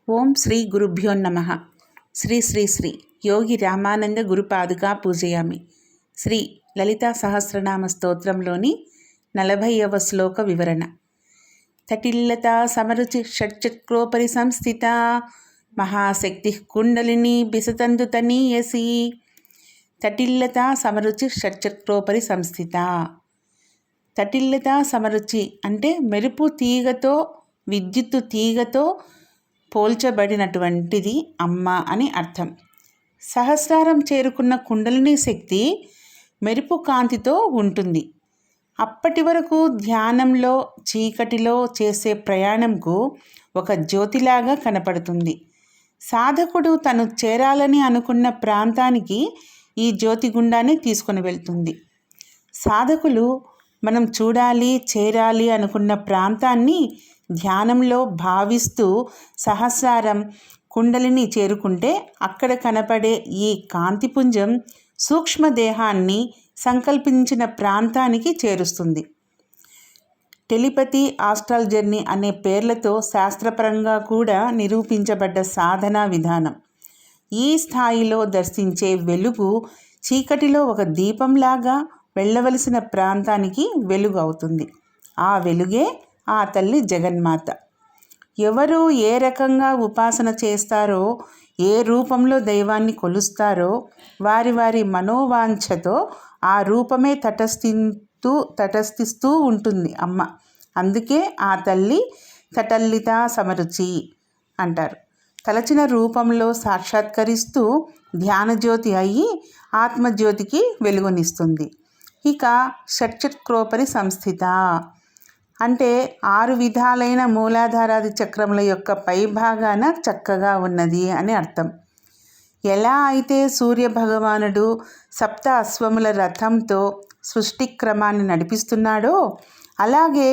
ఓం శ్రీ గురుభ్యో నమః. శ్రీ శ్రీ శ్రీ యోగి రామానంద గురుపాదుకా పూజయామి. శ్రీ లలితా సహస్రనామ స్తోత్రంలోని 40వ శ్లోక వివరణ. తటిల్లతా సమరుచి షట్చక్రోపరి సంస్థిత మహాశక్తి కుండలిని బిసతందు తనీయసి. తటిల్లతా సమరుచి షట్చక్రోపరి సంస్థిత. తటిల్లతా సమరుచి అంటే మెరుపు తీగతో విద్యుత్తు తీగతో పోల్చబడినటువంటిది అమ్మ అని అర్థం. సహస్రారం చేరుకున్న కుండలిని శక్తి మెరుపు కాంతితో ఉంటుంది. అప్పటి వరకు ధ్యానంలో చీకటిలో చేసే ప్రయాణంకు ఒక జ్యోతిలాగా కనపడుతుంది. సాధకుడు తను చేరాలని అనుకున్న ప్రాంతానికి ఈ జ్యోతి గుండానే తీసుకొని వెళ్తుంది. సాధకులు మనం చూడాలి చేరాలి అనుకున్న ప్రాంతాన్ని ధ్యానంలో భావిస్తూ సహస్రారం కుండలిని చేరుకుంటే అక్కడ కనపడే ఈ కాంతిపుంజం సూక్ష్మదేహాన్ని సంకల్పించిన ప్రాంతానికి చేరుస్తుంది. టెలిపతి, ఆస్ట్రల్ జర్నీ అనే పేర్లతో శాస్త్రపరంగా కూడా నిరూపించబడ్డ సాధనా విధానం. ఈ స్థాయిలో దర్శించే వెలుగు చీకటిలో ఒక దీపంలాగా వెళ్ళవలసిన ప్రాంతానికి వెలుగు అవుతుంది. ఆ వెలుగే ఆ తల్లి జగన్మాత. ఎవరు ఏ రకంగా ఉపాసన చేస్తారో, ఏ రూపంలో దైవాన్ని కొలుస్తారో వారి వారి మనోవాంఛతో ఆ రూపమే తటస్థిస్తూ ఉంటుంది అమ్మ. అందుకే ఆ తల్లి తటల్లితా సమరుచి అంటారు. తలచిన రూపంలో సాక్షాత్కరిస్తూ ధ్యానజ్యోతి అయ్యి ఆత్మజ్యోతికి వెలుగునిస్తుంది. ఇక షట్చక్రోపరి సంస్థిత అంటే 6 విధాలైన మూలాధారాది చక్రముల యొక్క పైభాగాన చక్కగా ఉన్నది అని అర్థం. ఎలా అయితే సూర్యభగవానుడు సప్త అశ్వముల రథంతో సృష్టి క్రమాన్ని నడిపిస్తున్నాడో అలాగే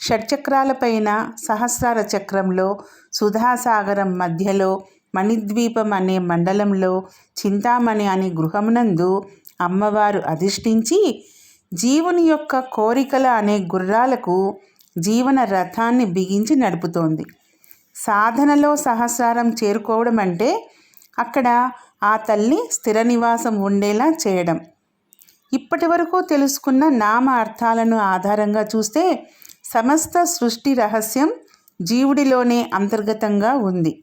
షట్చక్రాలపైన సహస్రార చక్రంలో సుధాసాగరం మధ్యలో మణిద్వీపం అనే మండలంలో చింతామణి అనే గృహమునందు అమ్మవారు అధిష్ఠించి జీవుని యొక్క కోరికల అనే గుర్రాలకు జీవన రథాన్ని బిగించి నడుపుతోంది. సాధనలో సహస్రారం చేరుకోవడం అంటే అక్కడ ఆ తల్లి స్థిర నివాసం ఉండేలా చేయడం. ఇప్పటి వరకు తెలుసుకున్న నామ అర్థాలను ఆధారంగా చూస్తే సమస్త సృష్టి రహస్యం జీవుడిలోనే అంతర్గతంగా ఉంది.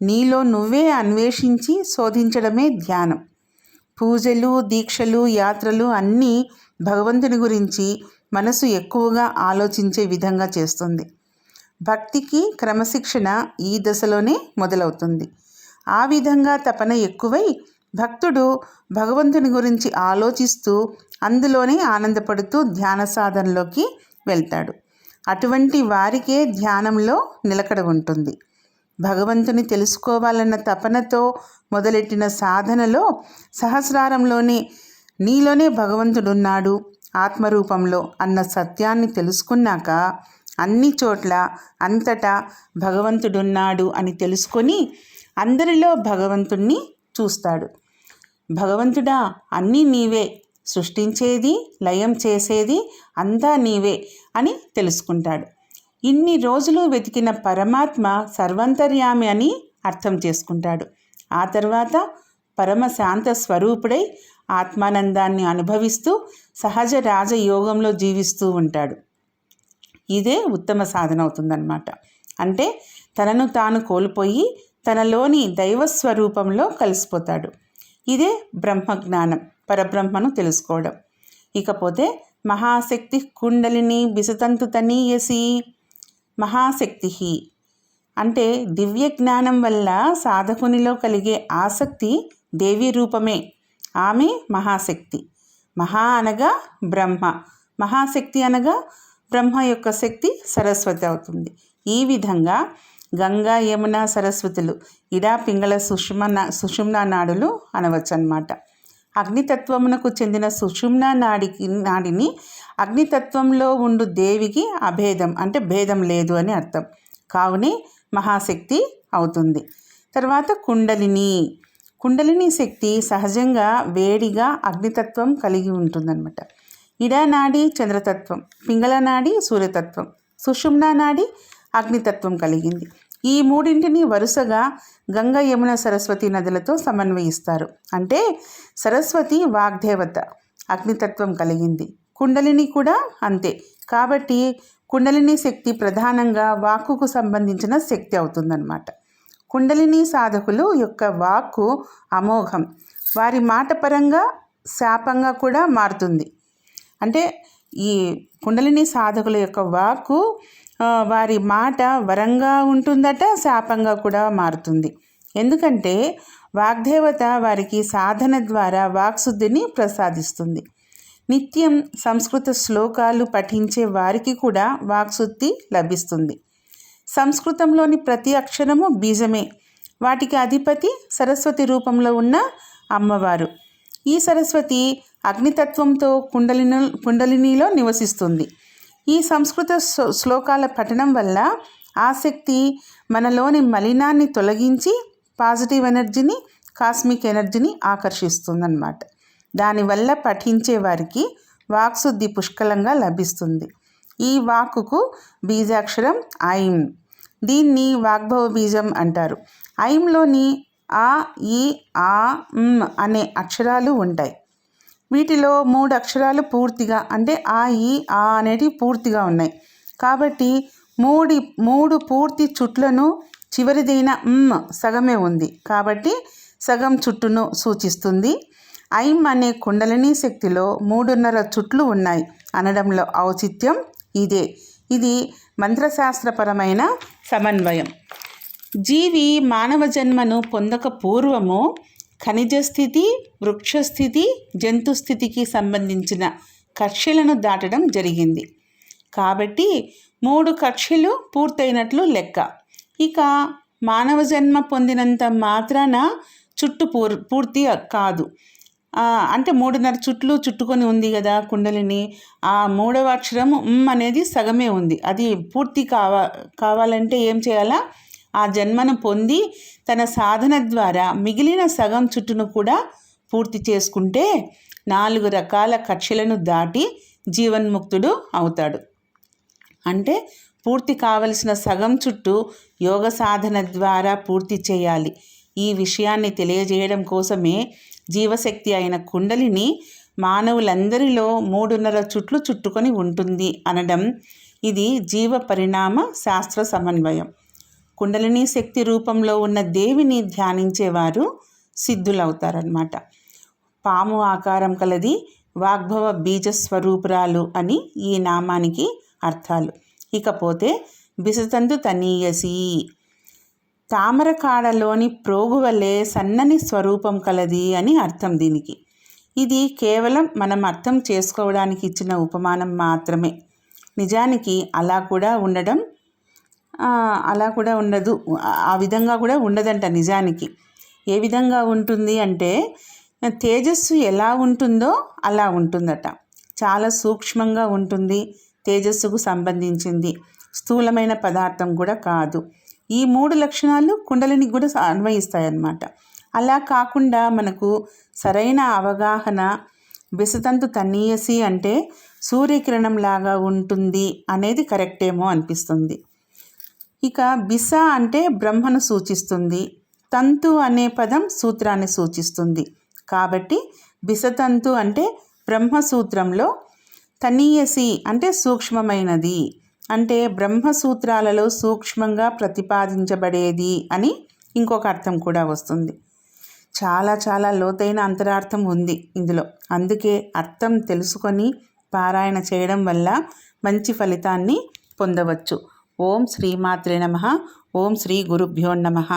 నీలో నువ్వే అన్వేషించి శోధించడమే ధ్యానం. పూజలు, దీక్షలు, యాత్రలు అన్నీ భగవంతుని గురించి మనసు ఎక్కువగా ఆలోచించే విధంగా చేస్తుంది. భక్తికి క్రమశిక్షణ ఈ దశలోనే మొదలవుతుంది. ఆ విధంగా తపన ఎక్కువై భక్తుడు భగవంతుని గురించి ఆలోచిస్తూ అందులోనే ఆనందపడుతూ ధ్యాన సాధనలోకి వెళ్తాడు. అటువంటి వారికే ధ్యానంలో నిలకడ ఉంటుంది. భగవంతుని తెలుసుకోవాలన్న తపనతో మొదలెట్టిన సాధనలో సహస్రారంలోనే నీలోనే భగవంతుడున్నాడు ఆత్మరూపంలో అన్న సత్యాన్ని తెలుసుకున్నాక అన్ని చోట్ల అంతటా భగవంతుడున్నాడు అని తెలుసుకొని అందరిలో భగవంతుణ్ణి చూస్తాడు. భగవంతుడా, అన్నీ నీవే, సృష్టించేది లయం చేసేది అంతా నీవే అని తెలుసుకుంటాడు. ఇన్ని రోజులు వెతికిన పరమాత్మ సర్వంతర్యామి అని అర్థం చేసుకుంటాడు. ఆ తర్వాత పరమ శాంత స్వరూపుడై ఆత్మానందాన్ని అనుభవిస్తూ సహజ రాజయోగంలో జీవిస్తూ ఉంటాడు. ఇదే ఉత్తమ సాధన అవుతుందన్నమాట. అంటే తనను తాను కోల్పోయి తనలోని దైవస్వరూపంలో కలిసిపోతాడు. ఇదే బ్రహ్మజ్ఞానం, పరబ్రహ్మను తెలుసుకోవడం. ఇకపోతే మహాశక్తి కుండలిని బిసతంతు తనీయసి. మహాశక్తి అంటే దివ్య జ్ఞానం వల్ల సాధకునిలో కలిగే ఆసక్తి దేవీ రూపమే. ఆమె మహాశక్తి. మహా అనగా బ్రహ్మ, మహాశక్తి అనగా బ్రహ్మ యొక్క శక్తి సరస్వతి అవుతుంది. ఈ విధంగా గంగా, యమున, సరస్వతులు ఇడా పింగళ సుషుమ్నా నాడులు అనవచ్చు అన్నమాట. అగ్నితత్వమునకు చెందిన సుషుమ్నా నాడిని అగ్నితత్వంలో ఉండు దేవికి అభేదం అంటే భేదం లేదు అని అర్థం. కావునే మహాశక్తి అవుతుంది. తర్వాత కుండలిని శక్తి సహజంగా వేడిగా అగ్నితత్వం కలిగి ఉంటుందన్నమాట. ఇడా నాడి చంద్రతత్వం, పింగళ నాడి సూర్యతత్వం, సుషుమ్నా నాడి అగ్నితత్వం కలిగింది. ఈ మూడింటిని వరుసగా గంగ, యమున, సరస్వతి నదులతో సమన్వయిస్తారు. అంటే సరస్వతి వాగ్దేవత, అగ్నితత్వం కలిగింది. కుండలిని కూడా అంతే. కాబట్టి కుండలిని శక్తి ప్రధానంగా వాక్కుకు సంబంధించిన శక్తి అవుతుందన్నమాట. కుండలిని సాధకులు యొక్క వాక్కు అమోఘం. వారి మాట పరంగా శాపంగా కూడా మారుతుంది. అంటే ఈ కుండలిని సాధకుల యొక్క వాక్కు వారి మాట వరంగా ఉంటుందట, శాపంగా కూడా మారుతుంది. ఎందుకంటే వాగ్దేవత వారికి సాధన ద్వారా వాక్శుద్ధిని ప్రసాదిస్తుంది. నిత్యం సంస్కృత శ్లోకాలు పఠించే వారికి కూడా వాక్శుద్ధి లభిస్తుంది. సంస్కృతంలోని ప్రతి అక్షరము బీజమే. వాటికి అధిపతి సరస్వతి రూపంలో ఉన్న అమ్మవారు. ఈ సరస్వతి అగ్నితత్వంతో కుండలినిలో నివసిస్తుంది. ఈ సంస్కృత శ్లోకాల పఠనం వల్ల ఆ శక్తి మనలోని మలినాన్ని తొలగించి పాజిటివ్ ఎనర్జీని, కాస్మిక్ ఎనర్జీని ఆకర్షిస్తుందన్నమాట. దానివల్ల పఠించే వారికి వాక్శుద్ధి పుష్కలంగా లభిస్తుంది. ఈ వాక్కుకు బీజాక్షరం ఐం. దీన్ని వాగ్భవ బీజం అంటారు. ఐంలోని ఆ, ఈ, ఆ, అనే అక్షరాలు ఉంటాయి. వీటిలో 3 అక్షరాలు పూర్తిగా, అంటే ఆ, ఈ, ఆ అనేటివి పూర్తిగా ఉన్నాయి. కాబట్టి మూడు పూర్తి చుట్లను చివరిదైన సగమే ఉంది. కాబట్టి సగం చుట్టును సూచిస్తుంది. ఐం అనే కుండలిని శక్తిలో 3.5 చుట్లు ఉన్నాయి అనడంలో ఔచిత్యం ఇదే. ఇది మంత్రశాస్త్రపరమైన సమన్వయం. జీవి మానవ జన్మను పొందక పూర్వము ఖనిజ స్థితి, వృక్షస్థితి, జంతుస్థితికి సంబంధించిన కక్షలను దాటడం జరిగింది. కాబట్టి 3 కక్షలు పూర్తయినట్లు లెక్క. ఇక మానవ జన్మ పొందినంత మాత్రాన చుట్టు పూర్తి కాదు. అంటే 3.5 చుట్లు చుట్టుకొని ఉంది కదా కుండలిని. ఆ 3వ అక్షరం అనేది సగమే ఉంది. అది పూర్తి కావాలంటే ఏం చేయాలా? ఆ జన్మను పొంది తన సాధన ద్వారా మిగిలిన సగం చుట్టును కూడా పూర్తి చేసుకుంటే 4 రకాల కక్షలను దాటి జీవన్ముక్తుడు అవుతాడు. అంటే పూర్తి కావలసిన సగం చుట్టూ యోగ సాధన ద్వారా పూర్తి చేయాలి. ఈ విషయాన్ని తెలియజేయడం కోసమే జీవశక్తి అయిన కుండలిని మానవులందరిలో 3.5 చుట్లు చుట్టుకొని ఉంటుంది అనడం. ఇది జీవ పరిణామ శాస్త్ర సమన్వయం. కుండలిని శక్తి రూపంలో ఉన్న దేవిని ధ్యానించేవారు సిద్ధులవుతారన్నమాట. పాము ఆకారం కలది, వాగ్భవ బీజ స్వరూపురాలు అని ఈ నామానికి అర్థాలు. ఇకపోతే బిసతంతు తనీయసి, తామర కాడలోని ప్రోగు వలె సన్నని స్వరూపం కలది అని అర్థం దీనికి. ఇది కేవలం మనం అర్థం చేసుకోవడానికి ఇచ్చిన ఉపమానం మాత్రమే. నిజానికి అలా కూడా ఉండదు. ఆ విధంగా కూడా ఉండదంట. నిజానికి ఏ విధంగా ఉంటుంది అంటే తేజస్సు ఎలా ఉంటుందో అలా ఉంటుందట. చాలా సూక్ష్మంగా ఉంటుంది. తేజస్సుకు సంబంధించింది, స్థూలమైన పదార్థం కూడా కాదు. ఈ 3 లక్షణాలు కుండలినికి కూడా అన్వయిస్తాయన్నమాట. అలా కాకుండా మనకు సరైన అవగాహన బిసతంతు తనీయసి అంటే సూర్యకిరణం లాగా ఉంటుంది అనేది కరెక్టేమో అనిపిస్తుంది. ఇక బిస అంటే బ్రహ్మను సూచిస్తుంది. తంతు అనే పదం సూత్రాన్ని సూచిస్తుంది. కాబట్టి బిసతంతు అంటే బ్రహ్మసూత్రంలో, తనీయసి అంటే సూక్ష్మమైనది, అంటే బ్రహ్మసూత్రాలలో సూక్ష్మంగా ప్రతిపాదించబడేది అని ఇంకొక అర్థం కూడా వస్తుంది. చాలా చాలా లోతైన అంతరార్థం ఉంది ఇందులో. అందుకే అర్థం తెలుసుకొని పారాయణ చేయడం వల్ల మంచి ఫలితాన్ని పొందవచ్చు. ఓం శ్రీమాత్రే నమః. ఓం శ్రీ గురుభ్యో నమః.